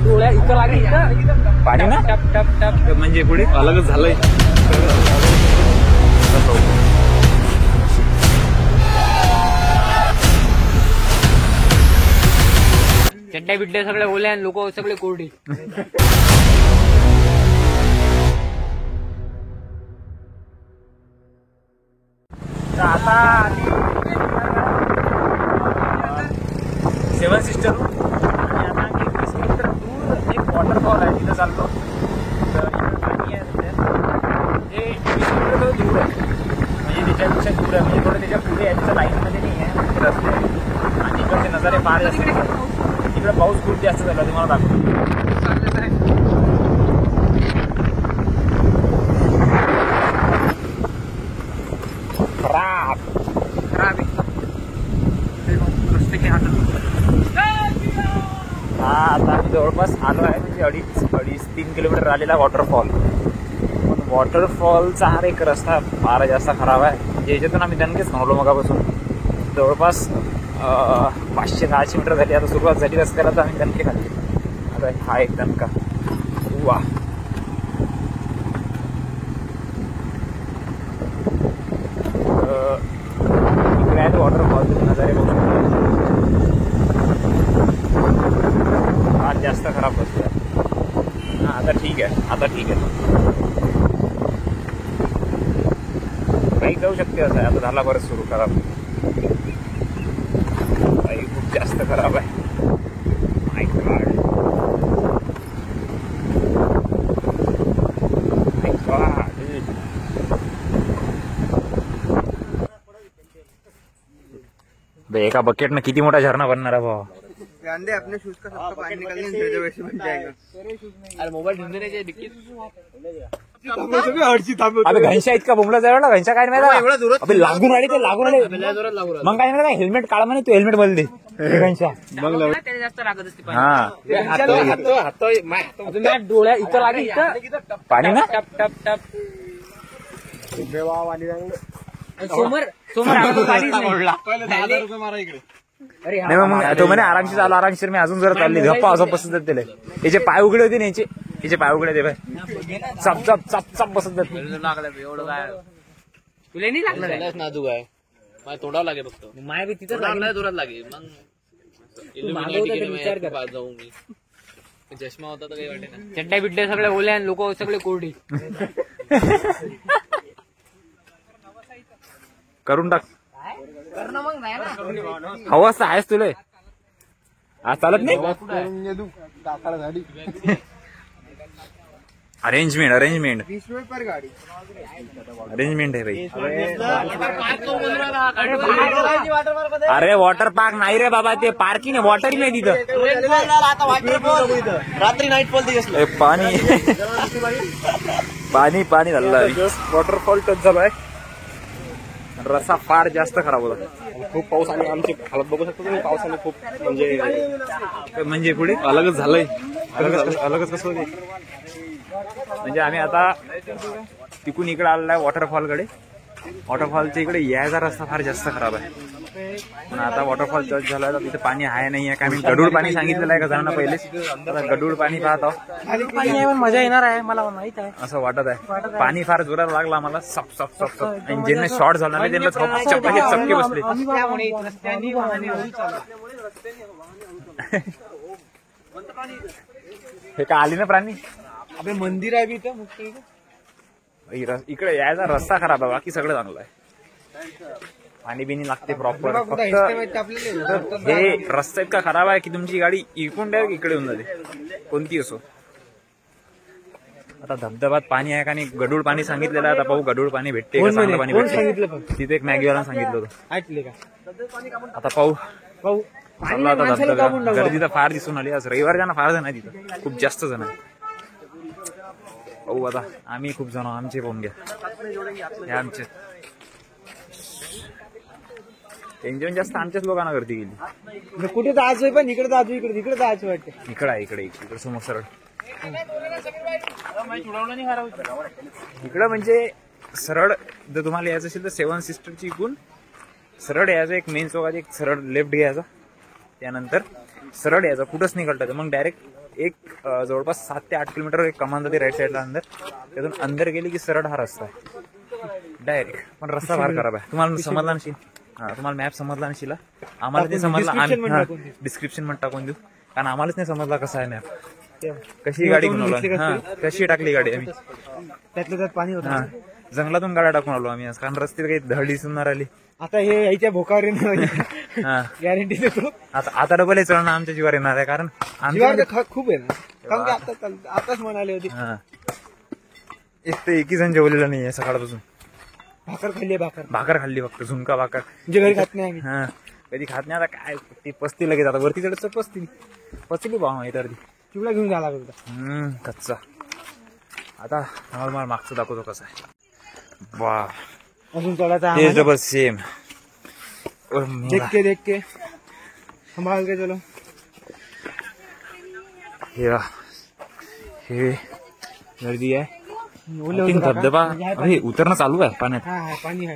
डोळ्या इथं लागली पाणी ना टप टप टप म्हणजे पुढे अलगच झालंय. चड्ड्या बिड्ड्या सगळे ओल्या आणि लोक सगळे कोरडे. आता सेवन सिस्टर आणि आता आम्ही 20 किलोमीटर दूर एक वॉटरफॉल आहे तिथं चाललो. तर इकडे पाणी आहे सध्या. ते 20 किलोमीटर दूर आहे म्हणजे त्याच्यापेक्षा दूर आहे म्हणजे थोडं त्याच्या पुढे आहे त्याच्या लाईनमध्ये नाही आहे रस्ते आणि इकडचे नजारे फार जास्त. तिकडे पाऊस खूप जास्त झाला तुम्हाला दाखवतो. खराब खराब आहे रस्ते की हात. हा आता आम्ही जवळपास आलो आहे म्हणजे अडीच 3 किलोमीटर आलेला वॉटरफॉल. पण वॉटरफॉलचा हा एक रस्ता फार जास्त खराब आहे म्हणजे याच्यातून आम्ही दणकेच थांबलो मगापासून. जवळपास 500-600 मीटर झाली आता सुरुवात झाली रस्त्याला तर आम्ही दणके खाल्ले. आता हा एक दणका वा. इकडे आहे वॉटरफॉल नजारे बघू शकतो. आज जास्त खराब बसतोय. हा आता ठीक आहे बाईक जाऊ शकते असं आहे. आता झाला बरंच सुरू खराब. बाईक खूप जास्त खराब आहे. माय गॉड एका बकेट में किती मोठा झरना बनणार आहे भावा. अपने शूज का सबका पानी निकलने वैसे बन जाएगा. अरे मोबाईल ढूंढने नाही डिक्कीत. अबे घनशा इतका बोंबला जायला घनशा काय नाही अबे लागून राहिले ते लागून राहिले मग काय नाही हेल्मेट काढा म्हणे तू हेल्मेट बदल दे घनशा मग त्याला जास्त लागत असते पाणी. हा डोळ्या इथं लागली पाणी ना टप टप टप. समोर पाणीच नाही. अरे नाही मग तो म्हणे आरामशीर आलो आरामशीर. मी अजून जरा चालली गप्पा असं बसत जात त्याला. याचे पाय उघडे होते ना याचे पाय उघडे होते बाय चप चप चप चप बसत जात. लागलं एवढं काय तुला नाही लागलं नाजूक आहे माझ्या तोंडावर लागे फक्त माया बी तिथं लागला जोरात लागे मग विचार कर जाऊ मी चष्मा होता तर काही वाटे ना. चड्ड्या बिड्ड्या सगळे ओल्या आणि लोक सगळे कोरडे. करून टाक मग नाही ना हवा असं आहेस तुला आज चालत नाही. अरेंजमेंट 20 रुपए पर गाड़ी. अरेंजमेंट है भाई. अरे वॉटर पार्क नाही रे बाबा ते पार्किंग आहे वॉटर नाही तिथं. रात्री नाईट फॉल पाणी पाणी पाणी झालं. वॉटरफॉल टच झाला आहे. रस्ता फार जास्त खराब होता. खूप पाऊस आणि आमची हालत बघू शकतो तुम्ही. पावसाने खूप म्हणजे पुढे अलगच झालंय. अलगच कसं होते म्हणजे आम्ही आता तिकून इकडे आलेला आहे वॉटरफॉलकडे. वॉटरफॉलच्या इकडे यायचा रस्ता फार जास्त खराब आहे. पण आता वॉटरफॉल टच झाला तर तिथे पाणी आहे नाही आहे काय. मी गडूळ पाणी सांगितलेलं आहे का जणांना पहिलेच. आता गडूळ पाणी पाहत आहोत. मजा येणार आहे मला माहित आहे. असं वाटत आहे. पाणी फार जोरात लागला आम्हाला. सप सप सप सप आणि ज्यांना शॉर्ट झाला नाही त्यांना चपके बसले. हे का आली ना प्राणी. अबे मंदिर आहे इथं इकडे यायचा रस्ता खराब आहे बाकी सगळं चांगलं आहे. पाणी बिनी लागते प्रॉपर. फक्त हे रस्ता इतका खराब आहे की तुमची गाडी इकडून डायरेक्ट इकडे येऊन जाते कोणती असो. आता धबधब्यात पाणी आहे का नाही. गडूळ पाणी सांगितलेलं आहे. आता पाहू गडूळ पाणी भेटते का चांगलं पाणी भेटते. तिथे एक मॅगीवाला सांगितलं होतं ऐकले का. आता पाहू चालला आता धबधबा. गर्दी तर फार दिसून आली आज रविवारच्या ना फार जण आहे तिथं. खूप जास्त जण आहे. पाहू आता आम्ही खूप जण आमचे पाहून घ्या हे आमचे. एन्जॉय जास्त आमच्याच लोकांना गर्दी गेली. कुठे जायचंय पण इकडे जायचं इकडे जायचं वाटतं. इकडे आहे इकडे समोर सरळ इकडं म्हणजे सरळ जर तुम्हाला यायचं असेल तर सेवन सिस्टरची इकडून सरळ यायचं. एक मेन चौकात एक सरळ लेफ्ट घ्यायचा त्यानंतर सरळ यायचं, कुठंच नाही कळतं. मग डायरेक्ट एक जवळपास 7 ते 8 किलोमीटर एक कमान जाते राईट साईडला अंदर. त्यातून अंदर गेली की सरळ हा रस्ता आहे डायरेक्ट. पण रस्ता फार खराब आहे. तुम्हाला समजला नशील, हा तुम्हाला मॅप समजला नशील. आम्हाला ते समजला, आम्ही डिस्क्रिप्शन मध्ये टाकून देऊ, कारण आम्हालाच नाही समजला कसा आहे मॅप. कशी गाडी बनवली, हा कशी टाकली गाडी आम्ही, त्यातलं त्यात पाणी होतं. हा जंगलातून गाड्या टाकून आलो आम्ही आज, कारण रस्त्यात काही धड दिसून नाही राहिली. आता हे यायच्या भोकावर हा गॅरंटी देतो. आता डबल चढणं आमच्या जीवावर येणार आहे, कारण खूप आहे ना, कारण की आताच म्हणाले होते. हा एक तर एकही जण जेवलेलं नाहीये सकाळपासून. भाकर खाल्ली, भाकर खाल्ली फक्त, झुणका भाकर. म्हणजे घरी खात नाही आम्ही. हा कधी खात नाही. आता काय ती पस्ती लगेच, आता वरती चढत पस्ती भाव येत अर्धी चिवडा घेऊन जायला लागत होता. कच्चा. आता मला मागचं दाखवतो कसा आहे. वा अजून चढायचा ते डबल सेम. देख के संभाल के चलो. हे गर्दी आहे. धबधबा अरे उतरणं चालू आहे पाण्यात. हा पाणी आहे,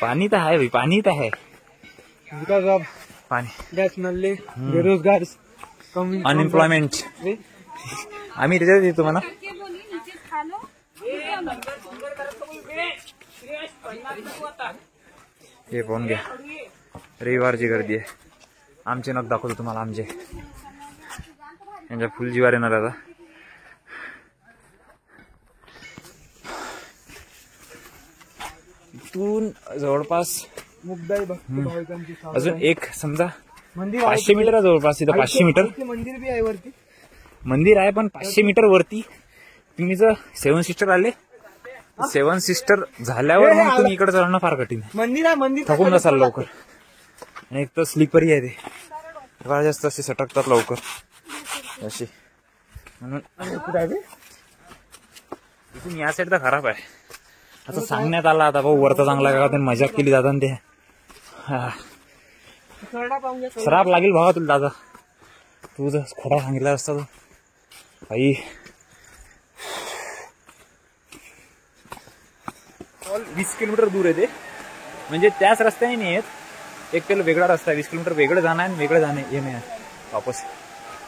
पाणी तर आहे भाई, पाणी तर आहे. बिकॉज ऑफ पाणी, गॅस नल्ले, बेरोजगार, कमी अनएम्प्लॉयमेंट. आम्ही त्याच्यात येतो म्हणा. हे पाहून घ्या, रविवारची गर्दी आहे. आमचे नग दाखवतो तुम्हाला, आमचे यांच्या फुल जीवार येणार आता. इथून जवळपास मुगदाई भक्त भाविकांची अजून एक समजा मंदिर 500 मीटर आहे जवळपास. इथं 500 मीटर मंदिर बी आहे वरती. मंदिर आहे, पण 500 मीटर वरती तुम्ही जर 7 सिस्टर आले, 7 सिस्टर झाल्यावर मग तुम्ही इकडे चढणं फार कठीण आहे. मंदिर आहे, मंदिर थकून नसाल लवकर. आणि एक तर स्लिपरी आहे, ते फार जास्त असे सटकतात लवकर अशी. म्हणून इथून या साईड तर खराब आहे. असं सांगण्यात आला आता भाऊ वरता चांगला का, त्यांनी मजाक केली दादा. ते श्राप लागेल भावा तुला दादा, तू जर खोडा सांगितला असता तो भाई. 20 किलोमीटर दूर आहे ते, म्हणजे त्याच रस्त्याने नाही येत. एक त्याला वेगळा रस्ता आहे, 20 किलोमीटर वेगळं जाणं आहे आणि वेगळं जाणे येणे आहे वापस.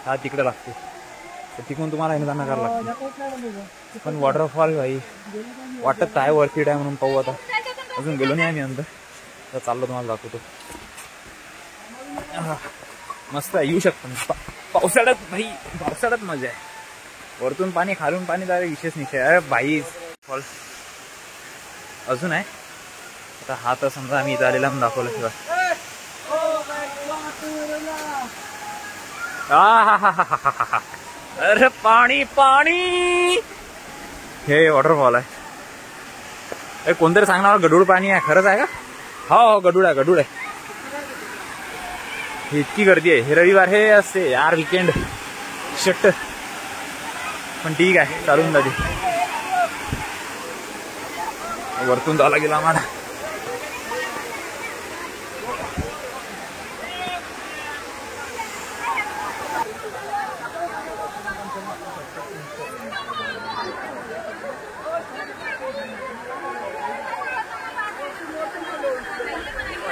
हा तिकडे लागते, तर तिकडून तुम्हाला येणं जाणं करावं लागते. पण वॉटरफॉल भाई वाटत आहे वरती आहे म्हणून पाहू. आता अजून गेलो नाही आम्ही अंदर, तर चाललो तुम्हाला दाखवतो. मस्त आहे, येऊ शकतो पावसाळ्यात भाई. पावसाळ्यात मजा आहे. वरतून पाणी खालून पाणी जायला विशेष नाही. अरे भाई फॉल अजून आहे. आता हा तर समजा आम्ही इथं आलेला म्हणून दाखवलं शिवाय. अरे पाणी पाणी, हे वॉटरफॉल आहे. कोणतरी सांगणार गडूळ पाणी आहे, खरंच आहे का? हो गडूळ आहे, गडूळ आहे. इतकी गर्दी आहे. हे रविवार हे असते यार, विकेंड शट. पण ठीक आहे, चालून जाते. वरतून जावं लागेल आम्हाला.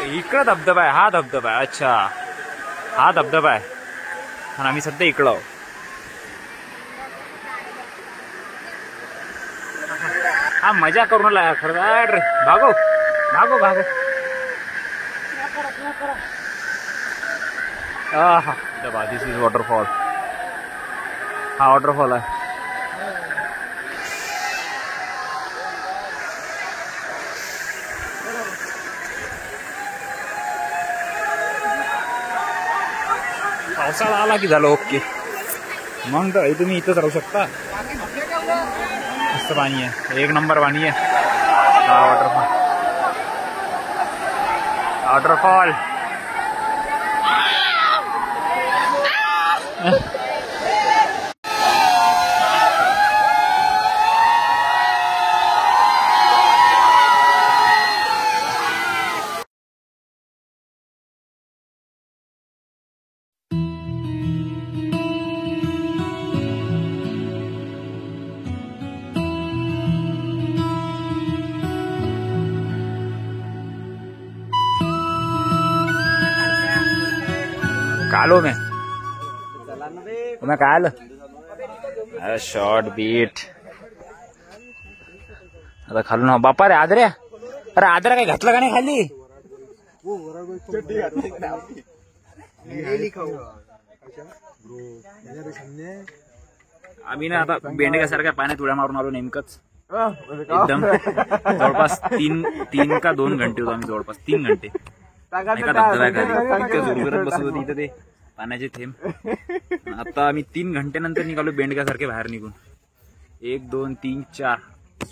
इकडं धबधबा आहे, हा धबधबा आहे. अच्छा हा धबधबा आहे, आणि आम्ही सध्या इकडं आहोत. हा मजा करून लाया खरं. भागो भागो भागो. हा दिस इज वॉटरफॉल. हा वॉटरफॉल आहे. पावसाळा आला की झालं ओके. मग तर तुम्ही इथंच राहू शकता. मस्त पाणी आहे, एक नंबर पाणी आहे. हा वॉटरफॉल, वॉटरफॉल. कालो मैं काय आलं शॉर्ट बीट आता खालून बापा रे आदऱ्या अरे आदऱ्या काय घातलं का नाही खाली आम्ही ना आता बेंडक्यासारख्या पाण्यात उड्या मारून आलो नेमकंच एकदम जवळपास तीन का 2 घंटे होतो आम्ही जवळपास 3 घंटे एका धबधब्याखाली जोरजोरात बसत होती इथं ते पाण्याचे थेंब आता आम्ही 3 घंट्यानंतर निघालो बेंडक्यासारखे बाहेर निघून 1 2 3 4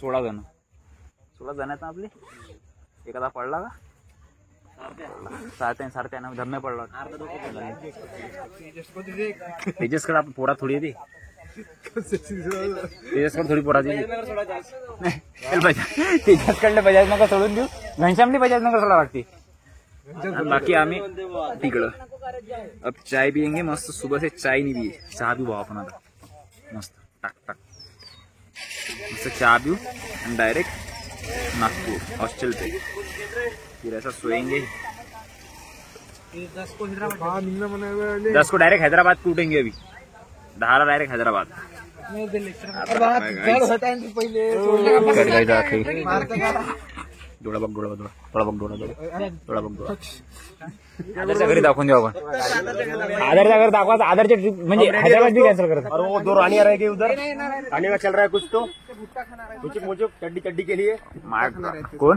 16 जण आहेत ना आपले एखादा पडला का सारख्या ना धम्मे पडला तेजसकडे आपण पोरा थोडी येते तेजसकडे थोडी पोरा तेजसकडले बजाज नका सोडून देऊ घनश्यामली बजाज नका सोडा लागते बाकी आम्ही तिकडं अब चाय पियेंगे मस्त सुबह से चाय नहीं पिए चहा पिऊ भाऊ आपण आता मस्त टाक टाक मस्त चहा पिऊ आणि डायरेक्ट नागपूर हॉस्टल पे फिर ऐसा सोएंगे 10 को डायरेक्ट हैदराबाद को उठेंगे अभी 10 डायरेक्ट हैदराबाद डोळा बघ आदरच्या घरी दाखवून देऊ आपण आदरच्या घरी दाखवा आदरच्या ट्रिप म्हणजे हैदराबाद भी कॅन्सल करत और वो 2 रानियां रह गई उधर खाने का चल रहा है कुछ तो मुझे चड्डी के लिए कोण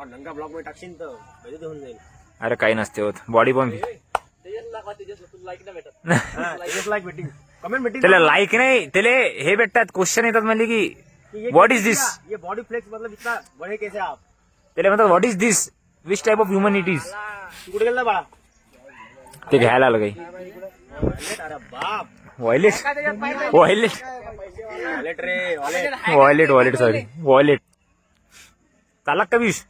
नंगा ब्लॉक में टाकशील तर होऊन जाईल अरे काही नसते होत बॉडी पण त्याला लाईक नाही त्याला हे भेटतात क्वेश्चन येतात म्हणजे की व्हॉट इज दिस ये बॉडी फ्लेक्स मतलब इतना बड़े कैसे आप त्याला म्हणतात what is this which type of human it is कुठे गेला बाळा ते घ्यायला आलं काही अरे बाप वॉलेट सॉरी वॉलेट चालक का विष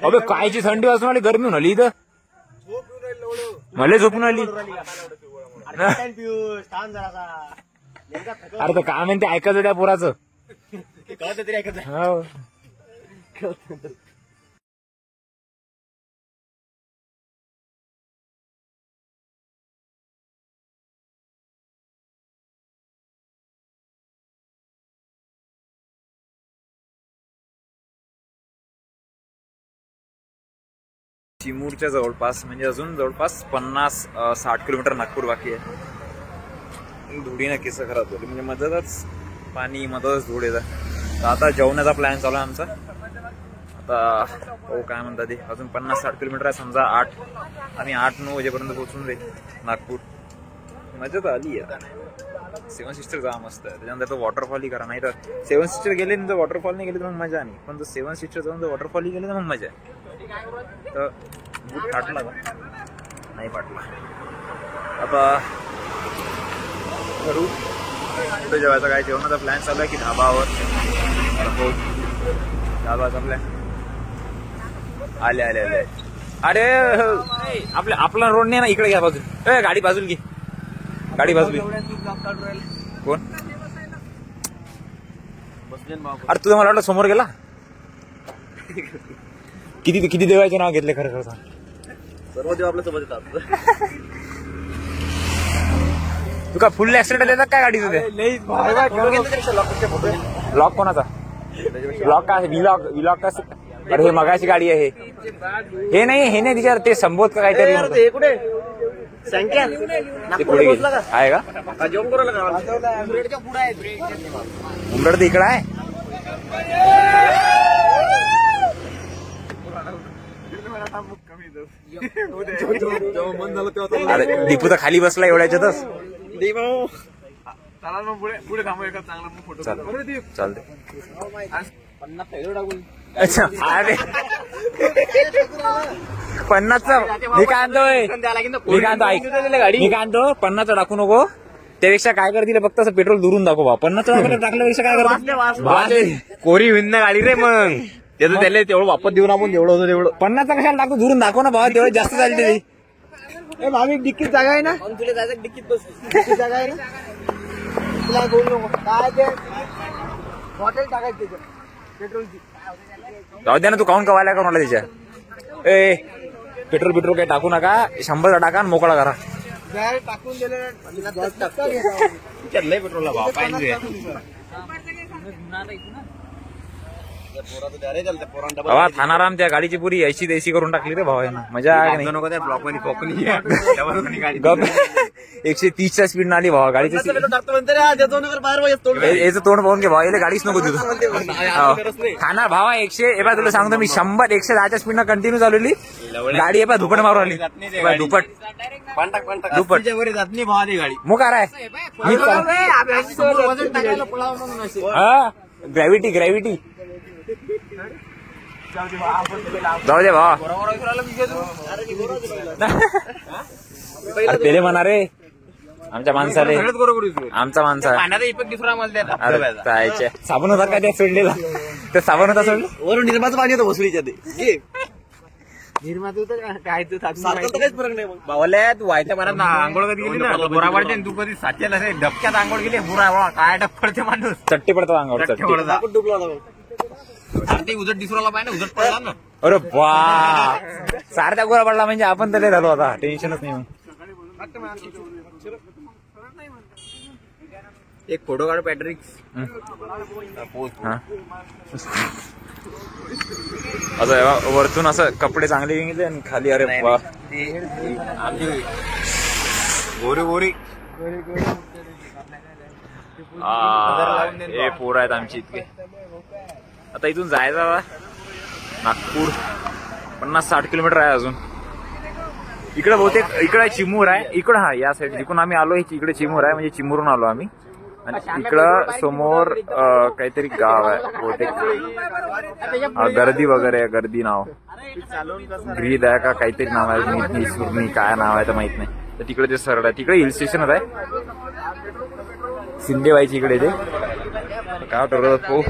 अबे कायची थंडी वाजून आली गरमी होऊन आली इथं मला झोपून आली अरे तर काय म्हणते ऐकायचं त्या पोराचं तरी ऐकत हो चिमूरच्या जवळपास म्हणजे अजून जवळपास 50-60 किलोमीटर नागपूर बाकी आहे धुळीनं केस खराब झाली म्हणजे मदतच पाणी मदतच धूळ येतात तर आता जेवणाचा प्लॅन चालू आहे आमचा आता हो काय म्हणतात ते अजून 50-60 किलोमीटर आहे समजा 8 9 वाजेपर्यंत पोहोचून जाईल नागपूर मजा तर आली आहे 7 सिस्टर जा मस्त आहे त्याच्यानंतर तो वॉटरफॉल ही करा नाही तर 7 सिस्टर गेले तर वॉटरफॉल नाही गेले तर मग मजा नाही पण तो 7 सिस्टर जाऊन जर वॉटरफॉल ही गेले तर मग मजा आहे तर बूट फाटला का नाही फाटला आता करू कुठे जेवायचा काय जेवणाचा प्लॅन चालू आहे की ढाबावर ढाबाचा प्लॅन आले अरे आपला रोड नाही ना इकडे घ्या बाजू गाडी बाजूला घे गाडी बाजूला कोण अरे तुझं मला वाटलं समोर गेला किती देवाचे नाव घेतले खरं सांग सर्व देव आपल्या सोबत येतात तू का फुल ऍक्सिडेंट येतात काय गाडी तुझे लॉक कोणाचा लॉक का विलॉक का अरे हे मगाची गाडी आहे हे नाही तिच्या ते संबोध का काहीतरी कुठे ते पुढे गेली आहे का उमरड तर इकडं आहे अरे दीपू तर खाली बसला एवढ्याच्यातच पुढे थांबू एका चांगला फोटो चालते अच्छा अरे 50चा मी काय आणतोय मी काय आणतो 50चा टाकू नको त्यापेक्षा काय करतील फक्त असं पेट्रोल दुरून दाखव बा 50चा टाकल्यापेक्षा काय करतो कोरी होईन ना गाडी रे मग त्याचं त्याला तेवढं वापस देऊन आपण जेवढं होतं तेवढं 50चा कशाला टाकू दुरून दाखव ना बाबा तेवढं जास्त चालते ते भावी डिक्कीत जागा आहे ना तुला जायचं डिक्कीत बस डिक्कीत जागा आहे ना तुला बोलू नको काय ते हॉटेल टाकायचं त्याच्यात पेट्रोलची. जाऊ द्या ना, तू काऊन कवायला करून आला त्याच्या? ए पेट्रोल काही टाकू नका, 100 टाका आणि मोकळा करा. डायरेक्ट टाकून दिले लय पेट्रोलला भाव पाहिजे भावा थानाराम त्या गाडीची पुरी ऐशी देशी करून टाकली रे भावा ना. मजा आहे का नको त्या ब्लॉक मध्ये फोकली नाही? 130च्या स्पीड आली भावा गाडीची. याचं तोंड पाहून घे भावा, याला गाडीच नको तिथं. थाना भावा 100 हे बा तुला सांगतो मी, 100-110च्या स्पीडनं कंटिन्यू चालवली गाडी. हे बा धुपट मारून आली, धुपट जात नाही भावा ती गाडी. मुकार आहे ग्रॅव्हिटी जाऊ दे भावा. अरे पेले म्हणा रे आमच्या माणसाले, आमचा माणसा. पाण्याचा इफेक्ट दुसरा मला अरे जायचे साबण होता काय त्या सोडलेला? ते साबण होता सोडलं वरून निर्माचं पाणी होतं भोसरीच्या ते निर्मात होतं काय तू काहीच फरक नाही. बावल्या तू वायत्या पाण्यात आंघोळ कधी गेली ना बुरा पडते, तू कधी साचेला डबक्यात आंघोळ गेली बुरा काय डब पडते माणूस. चट्टी पडतो अंगावर चट्टी. ते उजट दिसराला पाहिजे, उजट पडला ना. अरे वा सारख्या गोरा पडला म्हणजे आपण तर झालो आता, टेन्शनच नाही. एक फोटो काढ पॅट्रिक्स. असं वरतून असं कपडे चांगले घेतले आणि खाली अरे वा गोरी गोरी हे पोरं आहेत आमची इतके. आता इथून जायचं नागपूर 50-60 किलोमीटर आहे अजून. इकडे बहुतेक इकडे चिमूर आहे, इकडं हा या साईड जिकडून आम्ही आलो इकडे चिमूर आहे, म्हणजे चिमूरून आलो आम्ही. आणि इकडं समोर काहीतरी गाव आहे बहुतेक, गर्दी वगैरे आहे, गर्दी नाव ग्रीद आहे का काहीतरी नाव आहे, सुरणी काय नाव आहे तर माहित नाही. तर तिकडे ते सरळ आहे, तिकडे हिल स्टेशनच आहे सिंदेवाईची इकडे ते काय ठरवत हो.